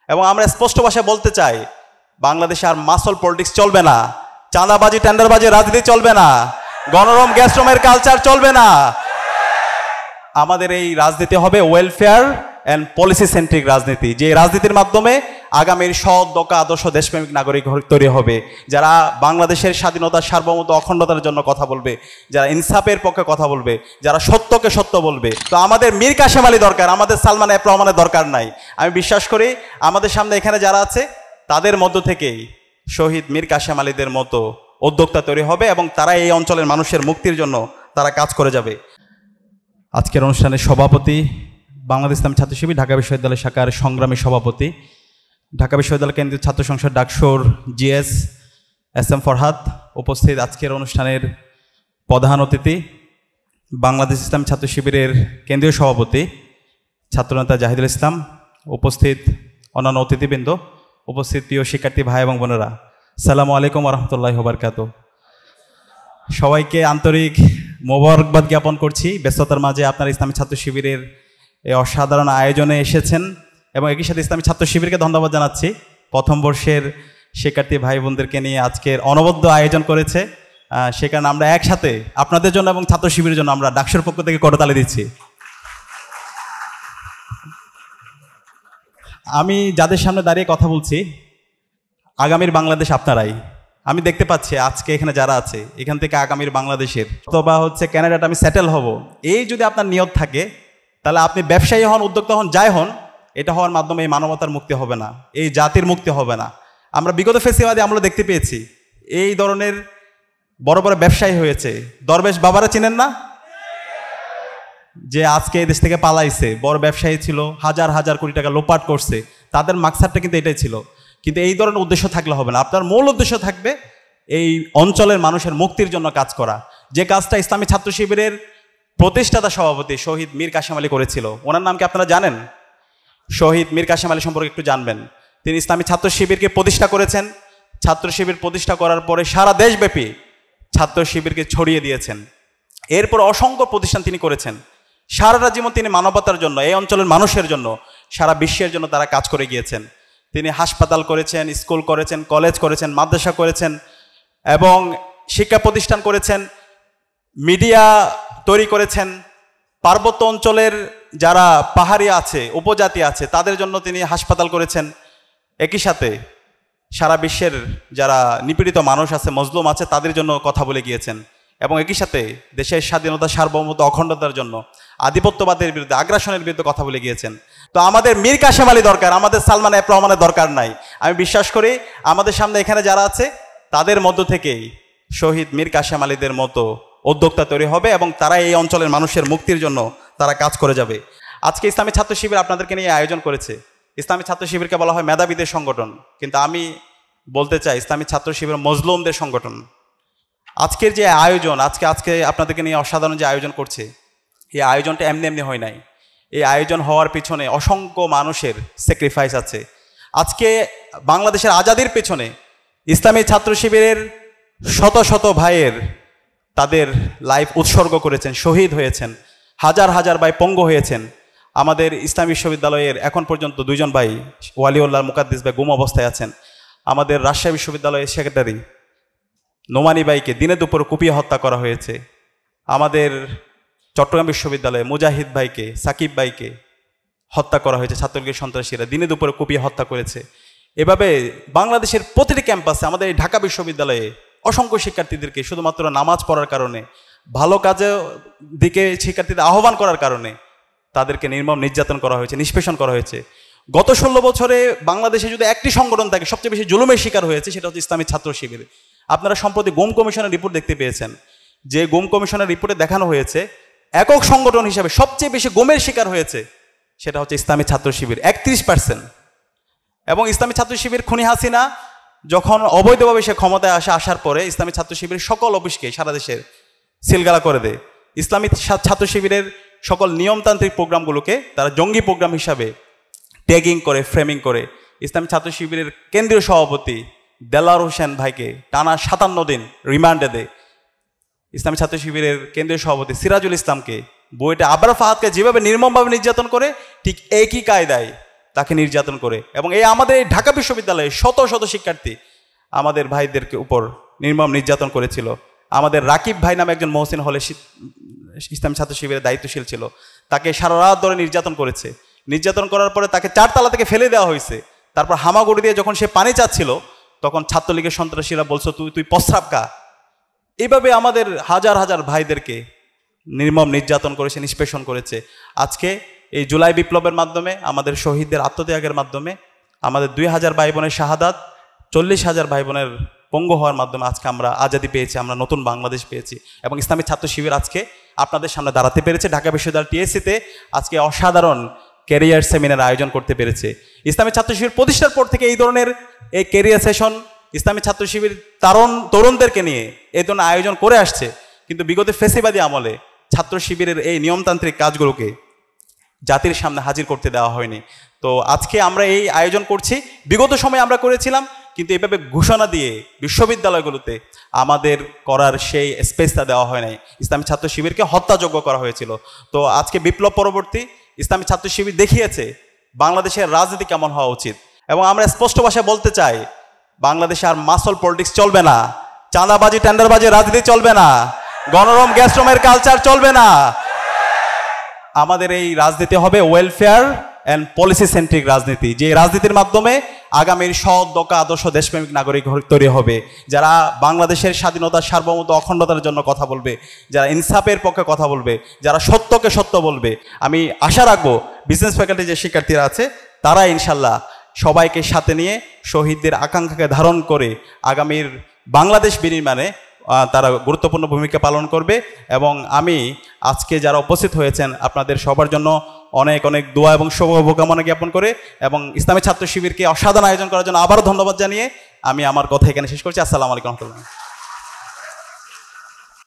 এবং আমরা স্পষ্ট ভাষায় বলতে চাই, বাংলাদেশে আর মাসল পলিটিক্স চলবে না, চাঁদাবাজি টেন্ডারবাজি রাজনীতি চলবে না, গণরম গ্যাসরমের কালচার চলবে না। আমাদের এই রাজনীতি হবে ওয়েলফেয়ার অ্যান্ড পলিসি সেন্ট্রিক রাজনীতি, যে রাজনীতির মাধ্যমে আগামীর সৎ দক্ষ আদর্শ দেশপ্রেমিক নাগরিক তৈরি হবে, যারা বাংলাদেশের স্বাধীনতা সার্বভৌমত্ব অখণ্ডতার জন্য কথা বলবে, যারা ইনসাফের পক্ষে কথা বলবে, যারা সত্যকে সত্য বলবে। তো আমাদের মীর কাসেম আলী দরকার, আমাদের সালমান এফ রহমানের দরকার নাই। আমি বিশ্বাস করি আমাদের সামনে এখানে যারা আছে তাদের মধ্য থেকেই শহীদ মীর কাসেম আলীদের মতো উদ্যোক্তা তৈরি হবে এবং তারা এই অঞ্চলের মানুষের মুক্তির জন্য তারা কাজ করে যাবে। আজকের অনুষ্ঠানের সভাপতি বাংলাদেশ ইসলামী ছাত্র শিবির ঢাকা বিশ্ববিদ্যালয় শাখার সংগ্রামী সভাপতি, ঢাকা বিশ্ববিদ্যালয় কেন্দ্রীয় ছাত্র সংসদ ডাকসুর জিএস এস এম ফরহাদ। উপস্থিত আজকের অনুষ্ঠানের প্রধান অতিথি বাংলাদেশ ইসলামী ছাত্র শিবিরের কেন্দ্রীয় সভাপতি ছাত্রনেতা জাহিদুল ইসলাম। উপস্থিত অন্যান্য অতিথিবৃন্দ, উপস্থিত প্রিয় শিক্ষার্থী ভাই এবং বোনেরা, আসসালামু আলাইকুম ওয়া রাহমাতুল্লাহি ওয়া বারাকাতুহু। সবাইকে আন্তরিক মোবারকবাদ জ্ঞাপন করছি। ব্যস্ততার মাঝে আপনারা ইসলামী ছাত্র শিবিরের এই অসাধারণ আয়োজনে এসেছেন এবং একই সাথে ইসলামী ছাত্র শিবিরকে ধন্যবাদ জানাচ্ছি। প্রথম বর্ষের শিক্ষার্থী ভাই বোনদেরকে নিয়ে আজকের অনবদ্য আয়োজন করেছে, সে কারণে আমরা একসাথে আপনাদের জন্য এবং ছাত্র শিবিরের জন্য আমরা ডাকসুর পক্ষ থেকে করতালি দিচ্ছি। আমি যাদের সামনে দাঁড়িয়ে কথা বলছি, আগামীর বাংলাদেশ আপনারাই। আমি দেখতে পাচ্ছি আজকে এখানে যারা আছে এখান থেকে আগামীর বাংলাদেশের অথবা ক্যানাডাটা আমি সেটেল হব, এই যদি আপনার নিয়ত থাকে তাহলে আপনি ব্যবসায়ী হন, উদ্যোক্তা হন, যাই হন, এটা হওয়ার মাধ্যমে এই মানবতার মুক্তি হবে না, এই জাতির মুক্তি হবে না। আমরা বিগত ফেসিবাদে আমরা দেখতে পেয়েছি এই ধরনের বড় বড় ব্যবসায়ী হয়েছে। দরবেশ বাবারা চিনেন না, যে আজকে এই দেশ থেকে পালাইছে, বড় ব্যবসায়ী ছিল, হাজার হাজার কোটি টাকা লোপাট করছে, তাদের মাকসাদটা কিন্তু এটাই ছিল। কিন্তু এই ধরনের উদ্দেশ্য থাকলে হবে না, আপনার মূল উদ্দেশ্য থাকবে এই অঞ্চলের মানুষের মুক্তির জন্য কাজ করা, যে কাজটা ইসলামী ছাত্র শিবিরের প্রতিষ্ঠাতা সভাপতি শহীদ মীর কাসেম আলী করেছিল। ওনার নাম কি আপনারা জানেন? শহীদ মীর কাসেম আলী সম্পর্কে একটু জানবেন। তিনি ইসলামী ছাত্র শিবিরকে প্রতিষ্ঠা করেছেন। ছাত্র শিবির প্রতিষ্ঠা করার পরে সারা দেশব্যাপী ছাত্র শিবিরকে ছড়িয়ে দিয়েছেন। এরপর অসংখ্য প্রতিষ্ঠান তিনি করেছেন। সারাটা জীবন তিনি মানবতার জন্য, এই অঞ্চলের মানুষের জন্য, সারা বিশ্বের জন্য তারা কাজ করে গিয়েছেন। তিনি হাসপাতাল করেছেন, স্কুল করেছেন, কলেজ করেছেন, মাদ্রাসা করেছেন এবং শিক্ষা প্রতিষ্ঠান করেছেন, মিডিয়া তৈরি করেছেন। পার্বত্য অঞ্চলের যারা পাহাড়ি আছে, উপজাতি আছে, তাদের জন্য তিনি হাসপাতাল করেছেন। একই সাথে সারা বিশ্বের যারা নিপীড়িত মানুষ আছে, মজলুম আছে, তাদের জন্য কথা বলে গিয়েছেন এবং একই সাথে দেশের স্বাধীনতা সার্বভৌমত্ব অখণ্ডতার জন্য, আধিপত্যবাদের বিরুদ্ধে, আগ্রাসনের বিরুদ্ধে কথা বলে গিয়েছেন। তো আমাদের মীর কাসেম আলী দরকার, আমাদের সালমান এফ রহমানের দরকার নাই। আমি বিশ্বাস করি আমাদের সামনে এখানে যারা আছে তাদের মধ্য থেকেই শহীদ মীর কাসেম আলীদের মতো উদ্যোক্তা তৈরি হবে এবং তারা এই অঞ্চলের মানুষের মুক্তির জন্য তারা কাজ করে যাবে। আজকে ইসলামী ছাত্র শিবির আপনাদেরকে নিয়ে আয়োজন করেছে। ইসলামী ছাত্র শিবিরকে বলা হয় মেধাবীদের সংগঠন, কিন্তু আমি বলতে চাই ইসলামী ছাত্র শিবির মজলুমদের সংগঠন। আজকের যে আয়োজন, আজকে আপনাদেরকে নিয়ে অসাধারণ যে আয়োজন করছে, এই আয়োজনটা এমনি এমনি হয় নাই। এই আয়োজন হওয়ার পিছনে অসংখ্য মানুষের স্যাক্রিফাইস আছে। আজকে বাংলাদেশের আজাদির পেছনে ইসলামী ছাত্র শিবিরের শত শত ভাইয়ের তাদের লাইফ উৎসর্গ করেছেন, শহীদ হয়েছেন, হাজার হাজার ভাই পঙ্গু হয়েছেন। আমাদের ইসলামী বিশ্ববিদ্যালয়ের এখন পর্যন্ত 2 জন ভাই, ওয়ালিউল্লাহ মুকাদ্দিস ভাই গুম অবস্থায় আছেন। আমাদের রাজশাহী বিশ্ববিদ্যালয়ের সেক্রেটারি নোমানি ভাইকে দিনে দুপুর কুপিয়ে হত্যা করা হয়েছে। আমাদের চট্টগ্রাম বিশ্ববিদ্যালয়ে মুজাহিদ ভাইকে, সাকিব ভাইকে হত্যা করা হয়েছে ছাত্রলীগের সন্ত্রাসীরা, দিনে দুপুরে কুপিয়ে হত্যা করেছে। এভাবে বাংলাদেশের প্রতিটি ক্যাম্পাসে, আমাদের এই ঢাকা বিশ্ববিদ্যালয়ে অসংখ্য শিক্ষার্থীদেরকে শুধুমাত্র নামাজ পড়ার কারণে, ভালো কাজের দিকে শিক্ষার্থীদের আহ্বান করার কারণে তাদেরকে নির্মম নির্যাতন করা হয়েছে, নিষ্পেষণ করা হয়েছে। গত 16 বছরে বাংলাদেশে যদি একটি সংগঠন থাকে সবচেয়ে বেশি জুলুমের শিকার হয়েছে, সেটা হচ্ছে ইসলামী ছাত্র শিবির। আপনারা সম্প্রতি গুম কমিশনের রিপোর্ট দেখতে পেয়েছেন, যে গুম কমিশনের রিপোর্টে দেখানো হয়েছে একক সংগঠন হিসাবে সবচেয়ে বেশি গুমের শিকার হয়েছে সেটা হচ্ছে ইসলামী ছাত্র শিবির, 31%। এবং ইসলামী ছাত্র শিবির খুনি হাসিনা যখন অবৈধভাবে সে ক্ষমতায় আসার পরে ইসলামী ছাত্র শিবিরের সকল অফিসকে সারা দেশের সিলগালা করে দেয়। ইসলামী ছাত্র শিবিরের সকল নিয়মতান্ত্রিক প্রোগ্রামগুলোকে তারা জঙ্গি প্রোগ্রাম হিসাবে ট্যাগিং করে, ফ্রেমিং করে। ইসলামী ছাত্র শিবিরের কেন্দ্রীয় সভাপতি দেলাওয়ার হোসেন ভাইকে টানা 57 দিন রিমান্ডে দেয়। ইসলামী ছাত্র শিবিরের কেন্দ্রীয় সভাপতি সিরাজুল ইসলামকে, বুয়েটে আবরার ফাহাদকে যেভাবে নির্মমভাবে নির্যাতন করে, ঠিক একই কায়দায় তাকে নির্যাতন করে। এবং এই আমাদের এই ঢাকা বিশ্ববিদ্যালয়ে শত শত শিক্ষার্থী আমাদের ভাইদেরকে উপর নির্মম নির্যাতন করেছিল। আমাদের রাকিব ভাই নামে একজন মহসিন হলে ইসলামী ছাত্র শিবিরের দায়িত্বশীল ছিল, তাকে সারা রাত ধরে নির্যাতন করেছে। নির্যাতন করার পরে তাকে 4 তালা থেকে ফেলে দেওয়া হয়েছে। তারপর হামাগুড়ি দিয়ে যখন সে পানি চাচ্ছিল তখন ছাত্রলীগের সন্ত্রাসীরা বলছো তুই প্রস্রাব খা। এইভাবে আমাদের হাজার হাজার ভাইদেরকে নির্মম নির্যাতন করেছে, নিষ্পেষণ করেছে। আজকে এই জুলাই বিপ্লবের মাধ্যমে, আমাদের শহীদদের আত্মত্যাগের মাধ্যমে, আমাদের 2000 ভাই বোনের শাহাদাত, 40,000 ভাই বোনের পঙ্গু হওয়ার মাধ্যমে আজকে আমরা আজাদি পেয়েছি, আমরা নতুন বাংলাদেশ পেয়েছি। এবং ইসলামী ছাত্র শিবির আজকে আপনাদের সামনে দাঁড়াতে পেরেছে। ঢাকা বিশ্ববিদ্যালয় টিএসসিতে আজকে অসাধারণ ক্যারিয়ার সেমিনার আয়োজন করতে পেরেছে। ইসলামী ছাত্র শিবির প্রতিষ্ঠার পর থেকে এই ধরনের এই ক্যারিয়ার সেশন ইসলামী ছাত্র শিবির তরুণদেরকে নিয়ে এই ধরনের আয়োজন করে আসছে। কিন্তু বিগত ফেসিবাদী আমলে ছাত্র শিবিরের এই নিয়মতান্ত্রিক কাজগুলোকে জাতির সামনে হাজির করতে দেওয়া হয়নি। তো আজকে আমরা এই আয়োজন করছি, বিগত সময়ে আমরা করেছিলাম, কিন্তু এভাবে ঘোষণা দিয়ে বিশ্ববিদ্যালয়গুলোতে আমাদের করার সেই স্পেসটা দেওয়া হয় নাই। ইসলামী ছাত্র শিবিরকে হত্যাযোগ্য করা হয়েছিল। তো আজকে বিপ্লব পরবর্তী ইসলামী ছাত্র শিবির দেখিয়েছে বাংলাদেশের রাজনীতি কেমন হওয়া উচিত। এবং আমরা স্পষ্ট ভাষায় বলতে চাই, বাংলাদেশে আর মাসল পলিটিক্স চলবে না, চাঁদাবাজি টেন্ডারবাজি রাজনীতি চলবে না, গণরম গ্যাস্ট্রমের কালচার চলবে না। আমাদের এই রাজনীতি হবে ওয়েলফেয়ার অ্যান্ড পলিসি সেন্ট্রিক রাজনীতি, যে রাজনীতির মাধ্যমে আগামীর সৎ দক্ষ আদর্শ দেশপ্রেমিক নাগরিক তৈরি হবে, যারা বাংলাদেশের স্বাধীনতা সার্বভৌমত্ব অখণ্ডতার জন্য কথা বলবে, যারা ইনসাফের পক্ষে কথা বলবে, যারা সত্যকে সত্য বলবে। আমি আশা রাখবো বিজনেস ফ্যাকাল্টি যে শিক্ষার্থীরা আছে তারা ইনশাল্লাহ সবাইকে সাথে নিয়ে শহীদদের আকাঙ্ক্ষাকে ধারণ করে আগামীর বাংলাদেশ বিনির্মাণে তারা গুরুত্বপূর্ণ ভূমিকা পালন করবে। এবং আমি আজকে যারা উপস্থিত হয়েছেন আপনাদের সবার জন্য অনেক অনেক দোয়া এবং শুভকামনা জ্ঞাপন করে এবং ইসলামী ছাত্র শিবিরকে অসাধারণ আয়োজন করার জন্য আবারও ধন্যবাদ জানিয়ে আমি আমার কথা এখানে শেষ করছি। আসসালামু আলাইকুম রহমতুল্লাহ।